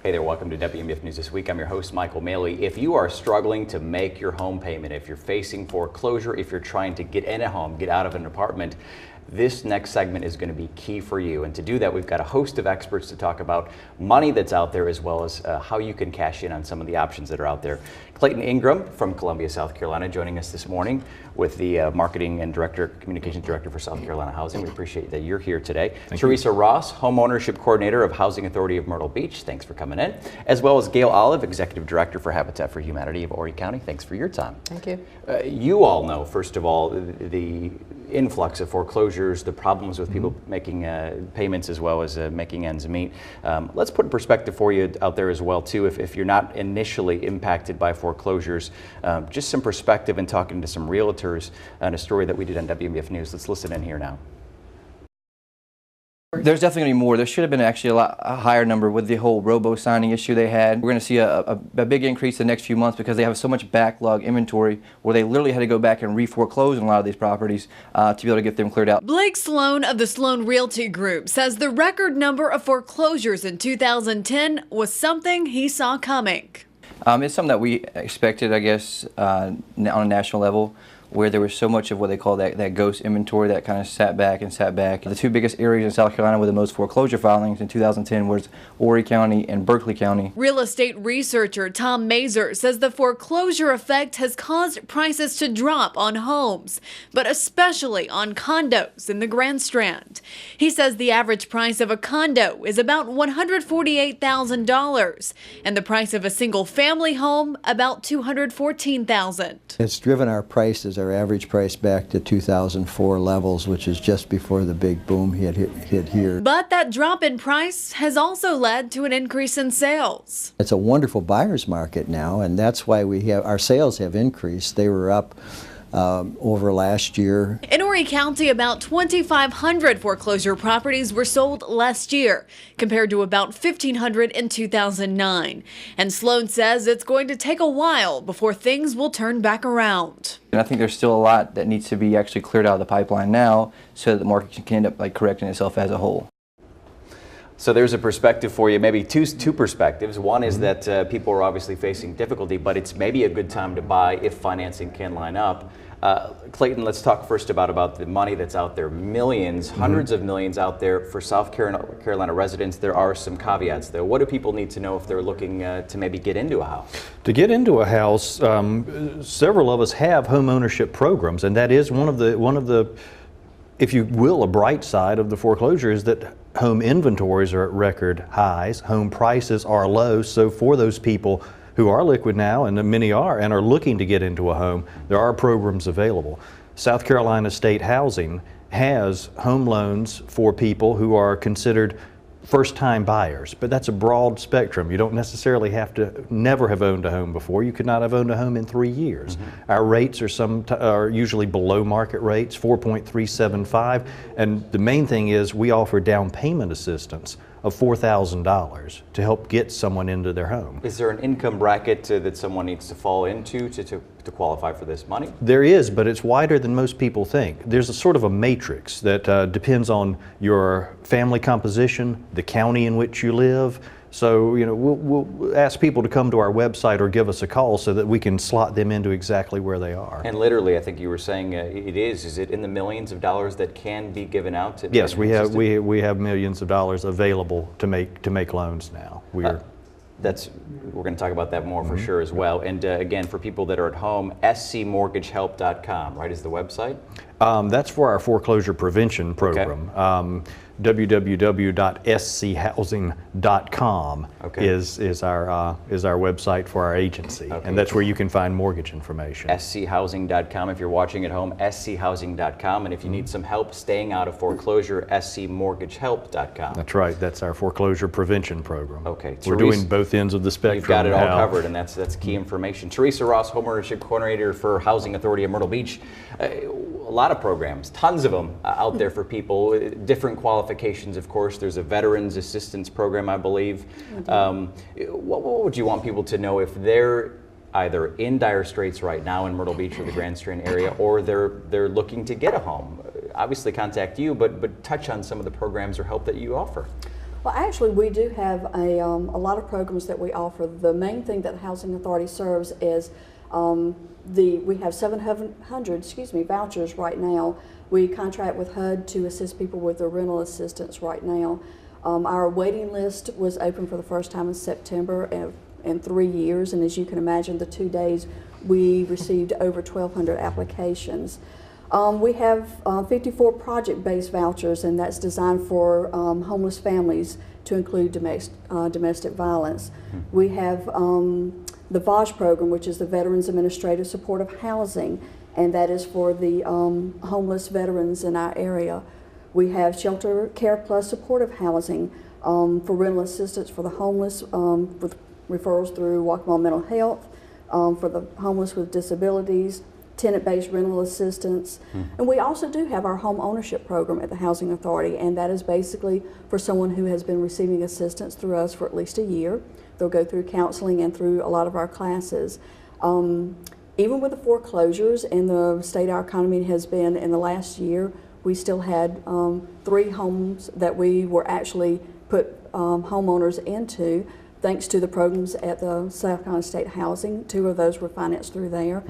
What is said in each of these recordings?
Hey there, welcome to WMBF News This Week. I'm your host, Michael Maley. If you are struggling to make your home payment, if you're facing foreclosure, if you're trying to get in a home, get out of an apartment, this next segment is going to be key for you. And to do that, we've got a host of experts to talk about money that's out there, as well as how you can cash in on some of the options that are out there. Clayton Ingram from Columbia, South Carolina, joining us this morning with the Marketing and Communications Director for South Carolina Housing. We appreciate that you're here today. Teresa Ross, Home Ownership Coordinator of Housing Authority of Myrtle Beach. Thanks for coming in. As well as Gail Olive, Executive Director for Habitat for Humanity of Horry County. Thanks for your time. Thank you. You all know, first of all, the influx of foreclosures, the problems with people making payments as well as making ends meet. Let's put in perspective for you out there as well too, if you're not initially impacted by foreclosures, just some perspective in talking to some realtors and a story that we did on WMBF News. Let's listen in here now. There's definitely going to be more. There should have been actually a higher number with the whole robo-signing issue they had. We're going to see a big increase in the next few months because they have so much backlog inventory where they literally had to go back and re-foreclose on a lot of these properties to be able to get them cleared out. Blake Sloan of the Sloan Realty Group says the record number of foreclosures in 2010 was something he saw coming. It's something that we expected, I guess, on a national level, where there was so much of what they call that ghost inventory that kind of sat back and sat back. The two biggest areas in South Carolina with the most foreclosure filings in 2010 was Horry County and Berkeley County. Real estate researcher Tom Mazer says the foreclosure effect has caused prices to drop on homes, but especially on condos in the Grand Strand. He says the average price of a condo is about $148,000 and the price of a single family home about $214,000. It's driven our prices, our average price, back to 2004 levels, which is just before the big boom hit here. But that drop in price has also led to an increase in sales. It's a wonderful buyer's market now, and that's why our sales have increased. They were up over last year. In Horry County, about 2,500 foreclosure properties were sold last year, compared to about 1,500 in 2009. And Sloan says it's going to take a while before things will turn back around. And I think there's still a lot that needs to be actually cleared out of the pipeline now so that the market can end up correcting itself as a whole. So there's a perspective for you, maybe two perspectives. One is that people are obviously facing difficulty, but it's maybe a good time to buy if financing can line up. Clayton, let's talk first about the money that's out there. Millions, hundreds of millions out there for South Carolina residents. There are some caveats though. What do people need to know if they're looking to maybe get into a house? To get into a house, several of us have home ownership programs, and that is one of the, if you will, a bright side of the foreclosure is that home inventories are at record highs, home prices are low, so for those people who are liquid now, and many are, and are looking to get into a home, there are programs available. South Carolina State Housing has home loans for people who are considered first-time buyers, but that's a broad spectrum. You don't necessarily have to never have owned a home before. You could not have owned a home in 3 years. Our rates are usually below market rates, 4.375, and the main thing is we offer down payment assistance of $4,000 to help get someone into their home. Is there an income bracket that someone needs to fall into to qualify for this money? There is, but it's wider than most people think. There's a sort of a matrix that depends on your family composition, the county in which you live. So, you know, we'll ask people to come to our website or give us a call so that we can slot them into exactly where they are. And literally, I think you were saying is it in the millions of dollars that can be given out? Yes, we have millions of dollars available to make loans now. We're going to talk about that more for sure as well. And again, for people that are at home, scmortgagehelp.com, right, is the website? That's for our foreclosure prevention program. Okay. www.schousing.com is our website for our agency, and that's where you can find mortgage information. schousing.com if you're watching at home, schousing.com, and if you need some help staying out of foreclosure, scmortgagehelp.com. That's right. That's our foreclosure prevention program. Okay, we're doing both ends of the spectrum. You've got it all covered, and that's key information. Teresa Ross, Homeownership Coordinator for Housing Authority of Myrtle Beach. A lot of programs, tons of them out there for people, different qualifications, of course. There's a Veterans Assistance Program, I believe. What would you want people to know if they're either in dire straits right now in Myrtle Beach or the Grand Strand area, or they're looking to get a home? Obviously contact you, but touch on some of the programs or help that you offer. Well, actually, we do have a lot of programs that we offer. The main thing that the Housing Authority serves is we have 700 vouchers right now. We contract with HUD to assist people with their rental assistance right now. Our waiting list was open for the first time in September in 3 years, and as you can imagine, the 2 days we received over 1,200 applications. We have 54 project-based vouchers, and that's designed for homeless families to include domestic violence. We have the VAJ program, which is the Veterans Administrative Supportive Housing, and that is for the homeless veterans in our area. We have Shelter Care Plus Supportive Housing for rental assistance for the homeless, with referrals through Waccamaw Mental Health, for the homeless with disabilities, tenant-based rental assistance. And we also do have our home ownership program at the Housing Authority, and that is basically for someone who has been receiving assistance through us for at least a year. They'll go through counseling and through a lot of our classes. Even with the foreclosures and the state our economy has been in the last year, we still had 3 homes that we were actually put homeowners into thanks to the programs at the South Carolina State Housing. 2 of those were financed through there.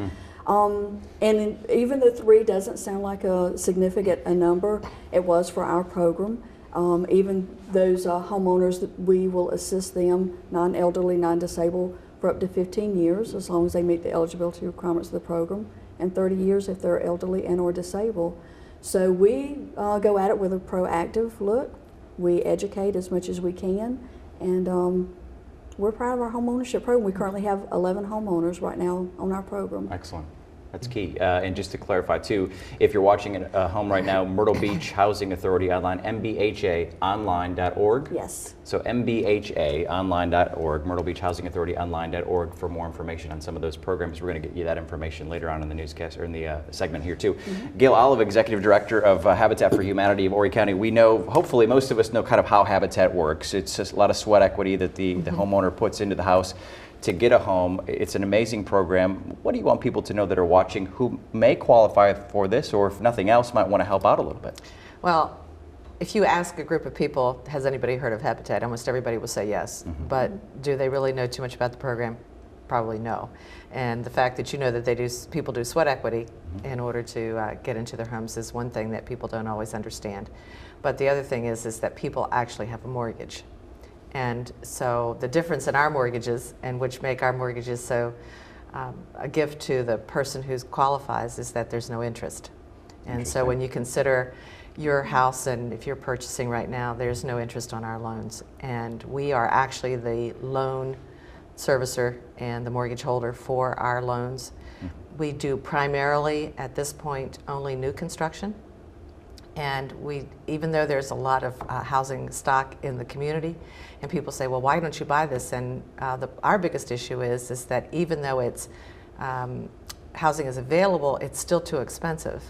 And even though 3 doesn't sound like a significant number, it was for our program. Even those homeowners, we will assist them, non-elderly, non-disabled, for up to 15 years as long as they meet the eligibility requirements of the program, and 30 years if they're elderly and or disabled. So we go at it with a proactive look. We educate as much as we can, and we're proud of our home ownership program. We currently have 11 homeowners right now on our program. Excellent. That's key. And just to clarify too, if you're watching at home right now, Myrtle Beach Housing Authority online, mbhaonline.org. Yes. So mbhaonline.org, Myrtle Beach Housing Authority online.org for more information on some of those programs. We're going to get you that information later on in the newscast or in the segment here too. Gail Olive, Executive Director of Habitat for Humanity of Horry County. We know, hopefully most of us know kind of how Habitat works. It's just a lot of sweat equity that the homeowner puts into the house to get a home. It's an amazing program. What do you want people to know that are watching who may qualify for this, or if nothing else, might want to help out a little bit? Well, if you ask a group of people, has anybody heard of Habitat? Almost everybody will say yes. But do they really know too much about the program? Probably no. And the fact that you know that people do sweat equity in order to get into their homes is one thing that people don't always understand. But the other thing is that people actually have a mortgage. And so the difference in our mortgages, and which make our mortgages so a gift to the person who qualifies, is that there's no interest. And so when you consider your house, and if you're purchasing right now, there's no interest on our loans. And we are actually the loan servicer and the mortgage holder for our loans. We do primarily, at this point, only new construction. And even though there's a lot of housing stock in the community, and people say, well, why don't you buy this? And our biggest issue is that even though it's housing is available, it's still too expensive.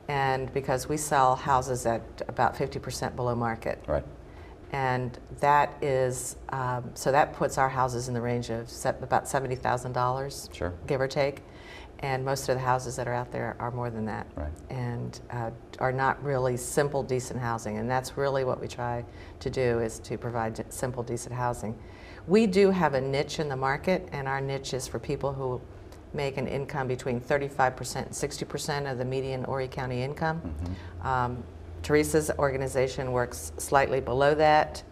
And because we sell houses at about 50% below market. Right. And that is, so that puts our houses in the range of about $70,000, Sure. give or take. And most of the houses that are out there are more than that, Right. and are not really simple, decent housing. And that's really what we try to do, is to provide simple, decent housing. We do have a niche in the market, and our niche is for people who make an income between 35% and 60% of the median Horry County income. Teresa's organization works slightly below that,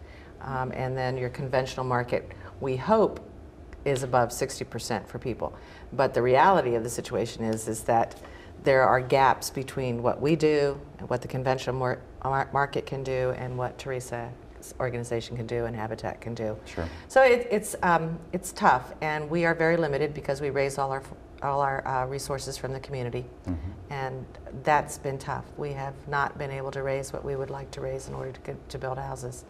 and then your conventional market, we hope, is above 60% for people. But the reality of the situation is that there are gaps between what we do and what the conventional market can do and what Teresa's organization can do and Habitat can do. Sure. So it's tough, and we are very limited because we raise all our resources from the community, and that's been tough. We have not been able to raise what we would like to raise in order to build houses.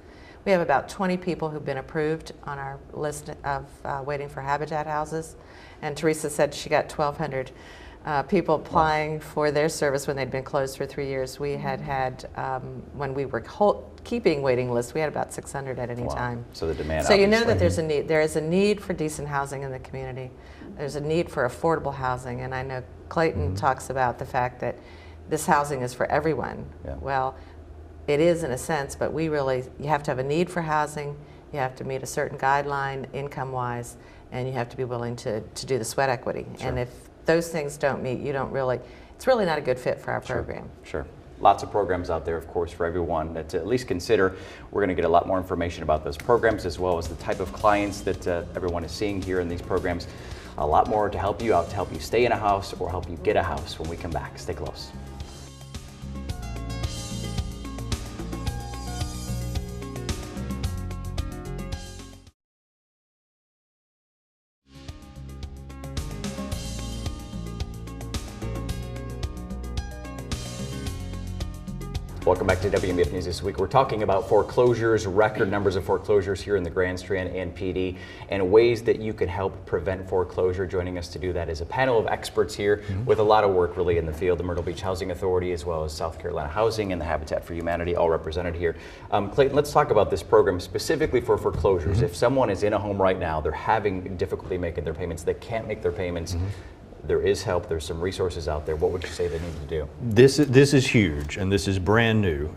We have about 20 people who've been approved on our list of waiting for Habitat houses, and Teresa said she got 1,200 people applying for their service when they'd been closed for 3 years. We had when we were keeping waiting lists, we had about 600 at any time. So the demand. So you know that there's a need. There is a need for decent housing in the community. There's a need for affordable housing, and I know Clayton talks about the fact that this housing is for everyone. Yeah. Well, it is in a sense, but you have to have a need for housing, you have to meet a certain guideline income-wise, and you have to be willing to do the sweat equity. Sure. And if those things don't meet, it's really not a good fit for our program. Sure. Lots of programs out there, of course, for everyone to at least consider. We're going to get a lot more information about those programs, as well as the type of clients that everyone is seeing here in these programs. A lot more to help you out, to help you stay in a house or help you get a house when we come back. Stay close. Welcome back to WMBF News This Week. We're talking about foreclosures, record numbers of foreclosures here in the Grand Strand and PD, and ways that you can help prevent foreclosure. Joining us to do that is a panel of experts here with a lot of work really in the field. The Myrtle Beach Housing Authority, as well as South Carolina Housing and the Habitat for Humanity, all represented here. Clayton, let's talk about this program specifically for foreclosures. If someone is in a home right now, they're having difficulty making their payments, they can't make their payments, there is help, there's some resources out there. What would you say they need to do? This is huge, and this is brand new.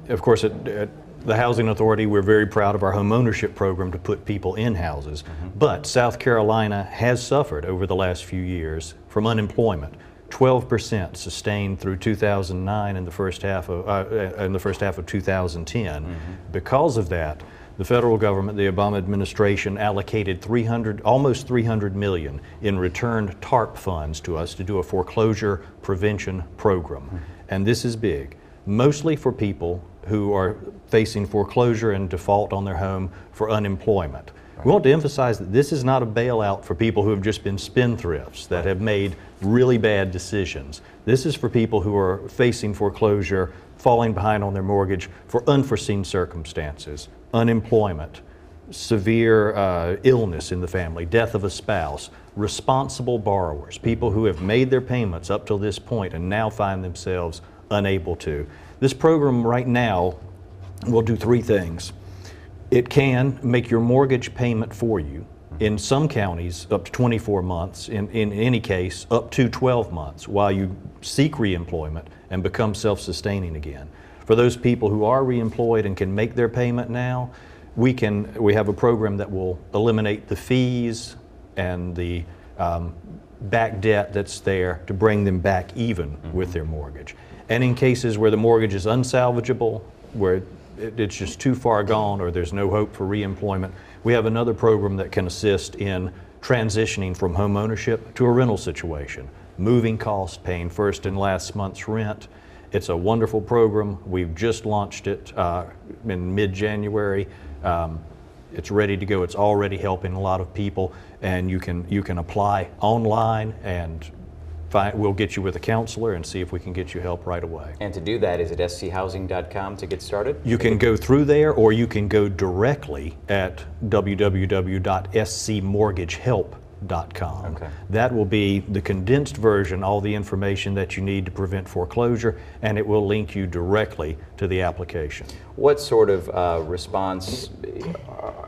Of course, at the Housing Authority, we're very proud of our home ownership program to put people in houses. But South Carolina has suffered over the last few years from unemployment. 12% sustained through 2009 and the first half of 2010. Because of that, the federal government, the Obama administration, allocated almost $300 million in returned TARP funds to us to do a foreclosure prevention program. And this is big, mostly for people who are facing foreclosure and default on their home for unemployment. We want to emphasize that this is not a bailout for people who have just been spendthrifts that have made really bad decisions. This is for people who are facing foreclosure, falling behind on their mortgage for unforeseen circumstances, unemployment, severe illness in the family, death of a spouse, responsible borrowers, people who have made their payments up till this point and now find themselves unable to. This program right now will do three things. It can make your mortgage payment for you. In some counties, up to 24 months, in any case, up to 12 months, while you seek reemployment and become self-sustaining again. For those people who are reemployed and can make their payment now, we have a program that will eliminate the fees and the back debt that's there to bring them back even with their mortgage. And in cases where the mortgage is unsalvageable, where it's just too far gone or there's no hope for reemployment, we have another program that can assist in transitioning from home ownership to a rental situation. Moving costs, paying first and last month's rent. It's a wonderful program. We've just launched it in mid-January. It's ready to go. It's already helping a lot of people, and you can apply online, and we'll get you with a counselor and see if we can get you help right away. And to do that, is it schousing.com to get started? You can go through there, or you can go directly at www.scmortgagehelp.com. Okay. That will be the condensed version, all the information that you need to prevent foreclosure, and it will link you directly to the application. What sort of response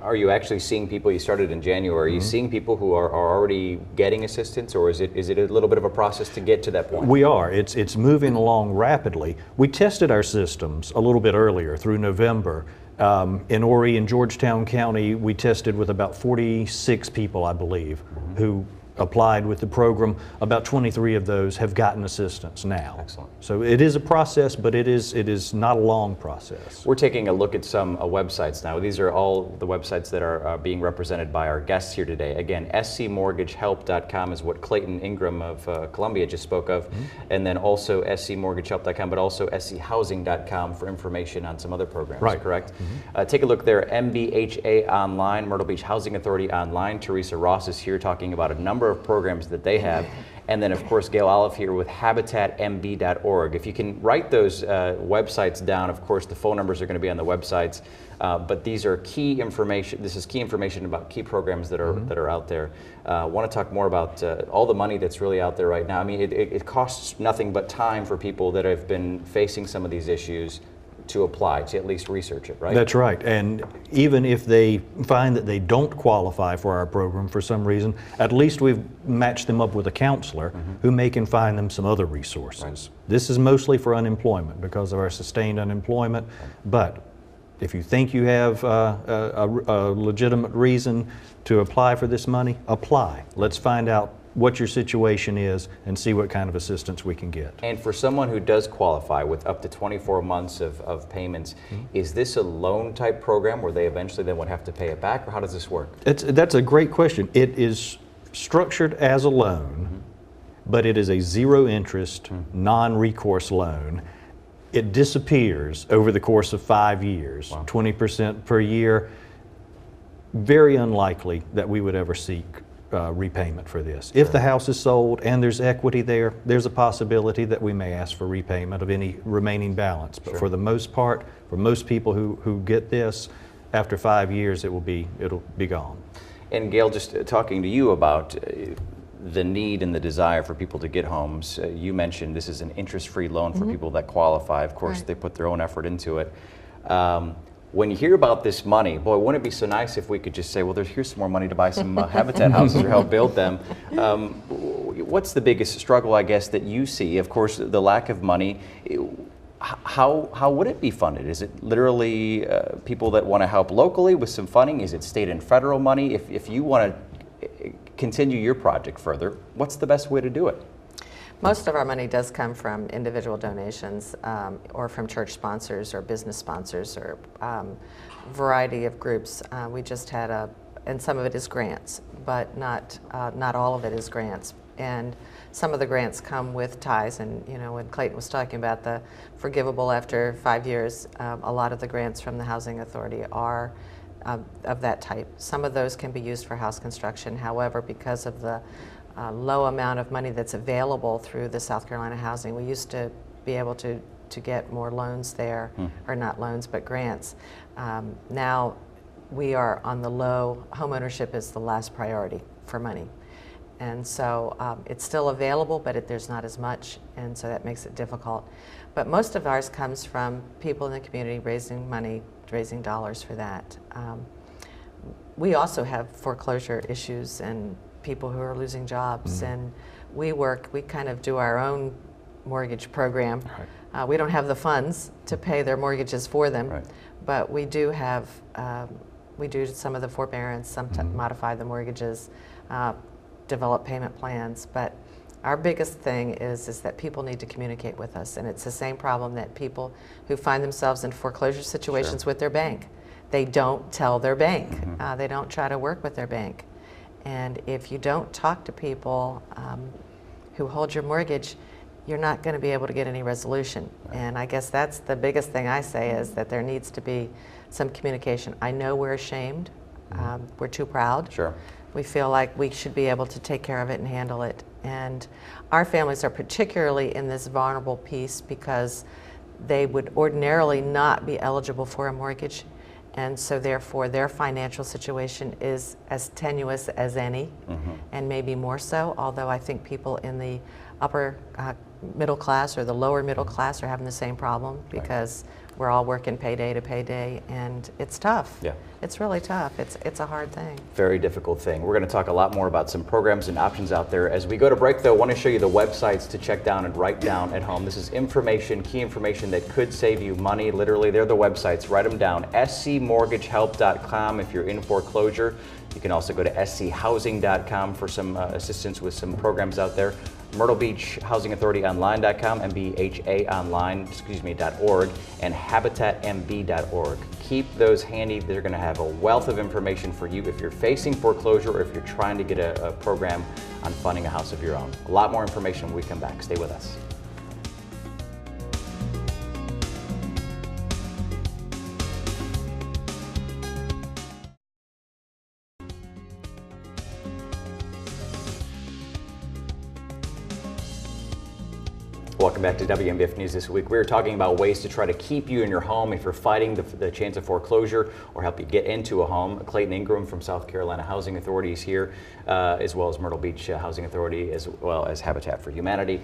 are you actually seeing? People, you started in January, are you seeing people who are already getting assistance, or is it a little bit of a process to get to that point? We are. It's moving along rapidly. We tested our systems a little bit earlier through November. In Horry and Georgetown County, we tested with about 46 people, I believe, who applied with the program. About 23 of those have gotten assistance now. Excellent. So it is a process, but it is not a long process. We're taking a look at some websites now. These are all the websites that are being represented by our guests here today. Again, scmortgagehelp.com is what Clayton Ingram of Columbia just spoke of, and then also scmortgagehelp.com, but also schousing.com for information on some other programs, Right. correct? Take a look there, MBHA Online, Myrtle Beach Housing Authority Online. Teresa Ross is here talking about a number of programs that they have. And then, of course, Gail Olive here with habitatmb.org. If you can write those websites down, of course, the phone numbers are going to be on the websites. But these are key information. This is key information about key programs that are out there. I want to talk more about all the money that's really out there right now. I mean, it costs nothing but time for people that have been facing some of these issues to apply, to at least research it, right? That's right. And even if they find that they don't qualify for our program for some reason, at least we've matched them up with a counselor who can find them some other resources. Right. This is mostly for unemployment because of our sustained unemployment. But if you think you have a legitimate reason to apply for this money, apply. Let's find out what your situation is and see what kind of assistance we can get. And for someone who does qualify with up to 24 months of payments, is this a loan type program where they eventually then would have to pay it back, or how does this work? That's a great question. It is structured as a loan, but it is a zero interest, non-recourse loan. It disappears over the course of 5 years, 20% per year. Very unlikely that we would ever seek repayment for this. If the house is sold and there's equity there, there's a possibility that we may ask for repayment of any remaining balance. But for the most part, for most people who get this, after 5 years it'll be gone. And Gail, just talking to you about the need and the desire for people to get homes, you mentioned this is an interest-free loan for people that qualify. Of course, they put their own effort into it. When you hear about this money, boy, wouldn't it be so nice if we could just say, well, here's some more money to buy some Habitat houses or help build them. What's the biggest struggle, I guess, that you see? Of course, the lack of money. How would it be funded? Is it literally people that want to help locally with some funding? Is it state and federal money? If you want to continue your project further, what's the best way to do it? Most of our money does come from individual donations or from church sponsors or business sponsors or variety of groups. We just had and some of it is grants, but not all of it is grants. And some of the grants come with ties, and when Clayton was talking about the forgivable after 5 years, a lot of the grants from the Housing Authority are of that type. Some of those can be used for house construction. However, because of the low amount of money that's available through the South Carolina Housing, we used to be able to get more loans there, or not loans, but grants. Now we are on the low. Homeownership is the last priority for money. And so it's still available, but there's not as much, and so that makes it difficult. But most of ours comes from people in the community raising money, raising dollars for that. We also have foreclosure issues and people who are losing jobs, and we kind of do our own mortgage program. Right. We don't have the funds to pay their mortgages for them, but we do have, we do some of the forbearance, modify the mortgages, develop payment plans, but our biggest thing is that people need to communicate with us, and it's the same problem that people who find themselves in foreclosure situations with their bank. They don't tell their bank. They don't try to work with their bank. And if you don't talk to people who hold your mortgage, you're not going to be able to get any resolution. And I guess that's the biggest thing I say, is that there needs to be some communication. I know we're ashamed. We're too proud. Sure. We feel like we should be able to take care of it and handle it. And our families are particularly in this vulnerable piece because they would ordinarily not be eligible for a mortgage. And so therefore their financial situation is as tenuous as any, and maybe more so, although I think people in the upper middle class or the lower middle class are having the same problem, because we're all working payday to payday, and it's tough. Yeah. It's really tough. It's a hard thing. Very difficult thing. We're going to talk a lot more about some programs and options out there. As we go to break, though, I want to show you the websites to check down and write down at home. This is information, key information that could save you money. Literally, they're the websites. Write them down. scmortgagehelp.com if you're in foreclosure. You can also go to schousing.com for some assistance with some programs out there. Myrtle Beach Housing Authority Online.com, mbhaonline.org, and habitatmb.org. Keep those handy. They're going to have a wealth of information for you if you're facing foreclosure or if you're trying to get a program on funding a house of your own. A lot more information when we come back. Stay with us. Welcome back to WMBF News This Week. We're talking about ways to try to keep you in your home if you're fighting the chance of foreclosure, or help you get into a home. Clayton Ingram from South Carolina Housing Authority is here, as well as Myrtle Beach Housing Authority, as well as Habitat for Humanity.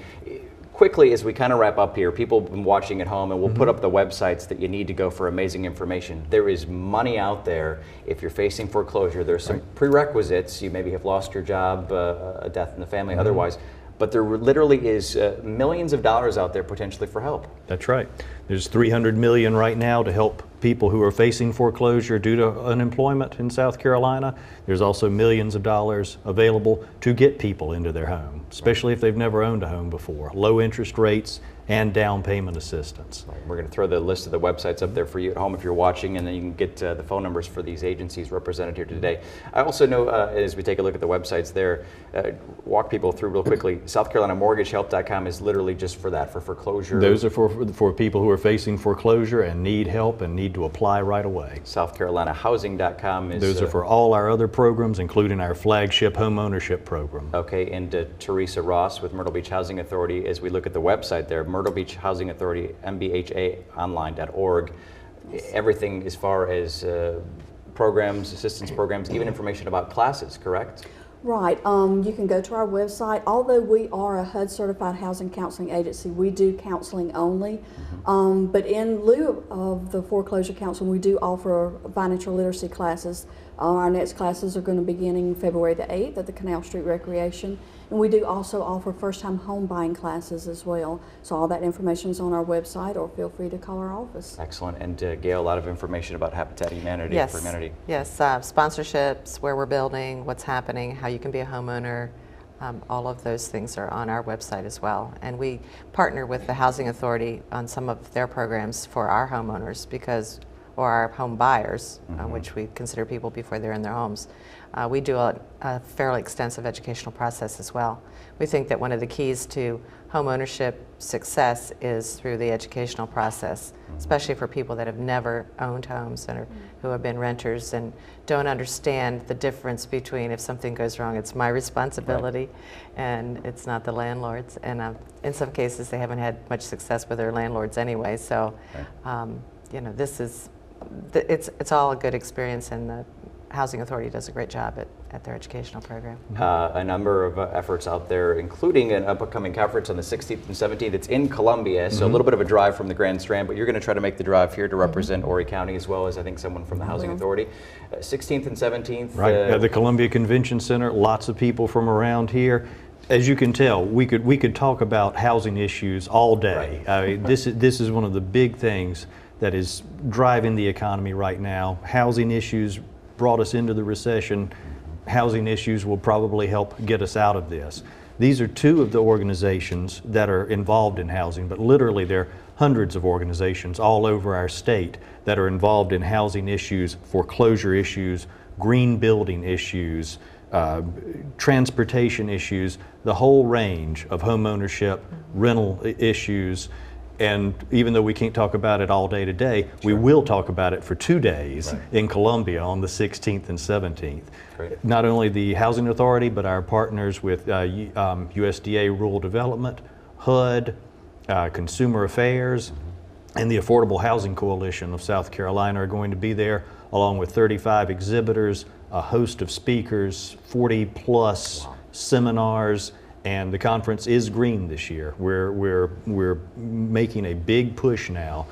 quickly, as we kind of wrap up here, people have been watching at home, and we'll put up the websites that you need to go for amazing information. There is money out there if you're facing foreclosure. There's some prerequisites. You maybe have lost your job, a death in the family, otherwise. But there literally is millions of dollars out there potentially for help. That's right. There's $300 million right now to help people who are facing foreclosure due to unemployment in South Carolina. There's also millions of dollars available to get people into their home, especially if they've never owned a home before. Low interest rates and down payment assistance. We're going to throw the list of the websites up there for you at home if you're watching, and then you can get the phone numbers for these agencies represented here today. I also know, as we take a look at the websites there, walk people through real quickly. SouthCarolinaMortgageHelp.com is literally just for that, for foreclosure. Those are for people who are facing foreclosure and need help and need to apply right away. SouthCarolinaHousing.com is... Those are for all our other programs, including our flagship home ownership program. Okay, and Teresa Ross with Myrtle Beach Housing Authority, as we look at the website there, Myrtle Beach Housing Authority, mbhaonline.org. Everything as far as programs, assistance programs, even information about classes, correct? Right. You can go to our website. Although we are a HUD certified housing counseling agency, we do counseling only. But in lieu of the foreclosure counseling, we do offer financial literacy classes. Our next classes are going to be beginning February the 8th at the Canal Street Recreation. And we do also offer first-time home buying classes as well. So all that information is on our website, or feel free to call our office. Excellent. And Gail, a lot of information about Habitat Humanity for Humanity. Yes, sponsorships, where we're building, what's happening, how you can be a homeowner. All of those things are on our website as well. And we partner with the Housing Authority on some of their programs for our homeowners, or our home buyers, which we consider people before they're in their homes. We do a fairly extensive educational process as well. We think that one of the keys to home ownership success is through the educational process, especially for people that have never owned homes and who have been renters and don't understand the difference between, if something goes wrong, it's my responsibility and it's not the landlord's. And in some cases, they haven't had much success with their landlords anyway. So, you know, it's all a good experience, and the Housing Authority does a great job at their educational program. A number of efforts out there, including an upcoming conference on the 16th and 17th. It's in Columbia, so a little bit of a drive from the Grand Strand, but you're going to try to make the drive here to represent Horry County, as well as I think someone from the Housing Authority. 16th and 17th. Right, at the Columbia Convention Center, lots of people from around here. As you can tell, we could talk about housing issues all day. Right. This is one of the big things that is driving the economy right now. Housing issues brought us into the recession. Housing issues will probably help get us out of this. These are two of the organizations that are involved in housing, but literally there are hundreds of organizations all over our state that are involved in housing issues, foreclosure issues, green building issues, transportation issues, the whole range of home ownership, rental issues. And even though we can't talk about it all day today, we will talk about it for 2 days in Columbia on the 16th and 17th. Great. Not only the Housing Authority, but our partners with USDA Rural Development, HUD, Consumer Affairs, and the Affordable Housing Coalition of South Carolina are going to be there, along with 35 exhibitors, a host of speakers, 40+ seminars. And the conference is green this year. We're making a big push now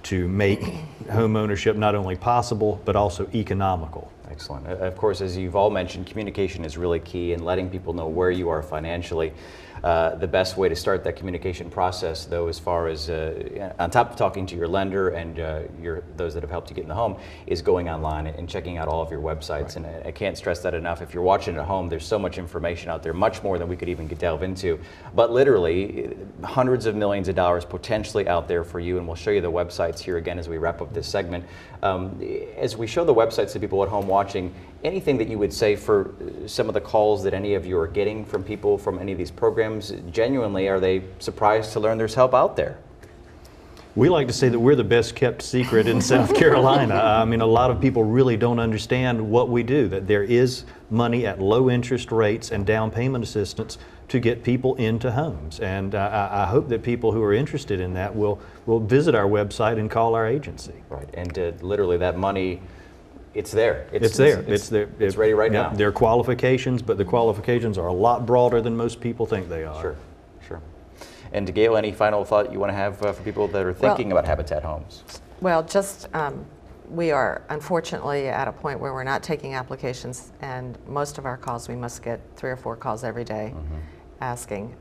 to make home ownership not only possible, but also economical. Excellent. Of course, as you've all mentioned, communication is really key, and letting people know where you are financially. The best way to start that communication process, though, as far as on top of talking to your lender and those that have helped you get in the home, is going online and checking out all of your websites. And I can't stress that enough. If you're watching at home, there's so much information out there, much more than we could even delve into. But literally, hundreds of millions of dollars potentially out there for you, and we'll show you the websites here again as we wrap up this segment. As we show the websites to people at home watching, anything that you would say for some of the calls that any of you are getting from people from any of these programs? Genuinely, are they surprised to learn there's help out there? We like to say that we're the best kept secret in South Carolina. I mean, a lot of people really don't understand what we do, that there is money at low interest rates and down payment assistance to get people into homes. And I hope that people who are interested in that will visit our website and call our agency. Right, and literally that money, it's there. It's there. It's ready right now. There are qualifications, but the qualifications are a lot broader than most people think they are. Sure, sure. And Gail, any final thought you want to have for people that are thinking about Habitat homes? Well, just we are unfortunately at a point where we're not taking applications, and most of our calls, we must get 3 or 4 calls every day asking.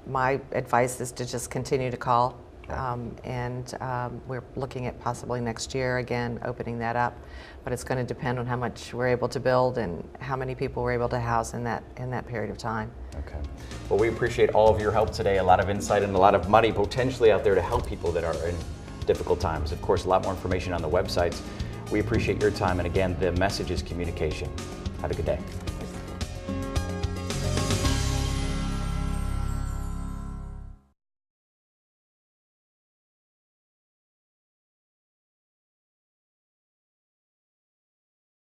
My advice is to just continue to call, and we're looking at possibly next year again opening that up, but it's going to depend on how much we're able to build and how many people we're able to house in that period of time. Okay. Well, we appreciate all of your help today, a lot of insight and a lot of money potentially out there to help people that are in difficult times. Of course, a lot more information on the websites. We appreciate your time, and again, the message is communication. Have a good day.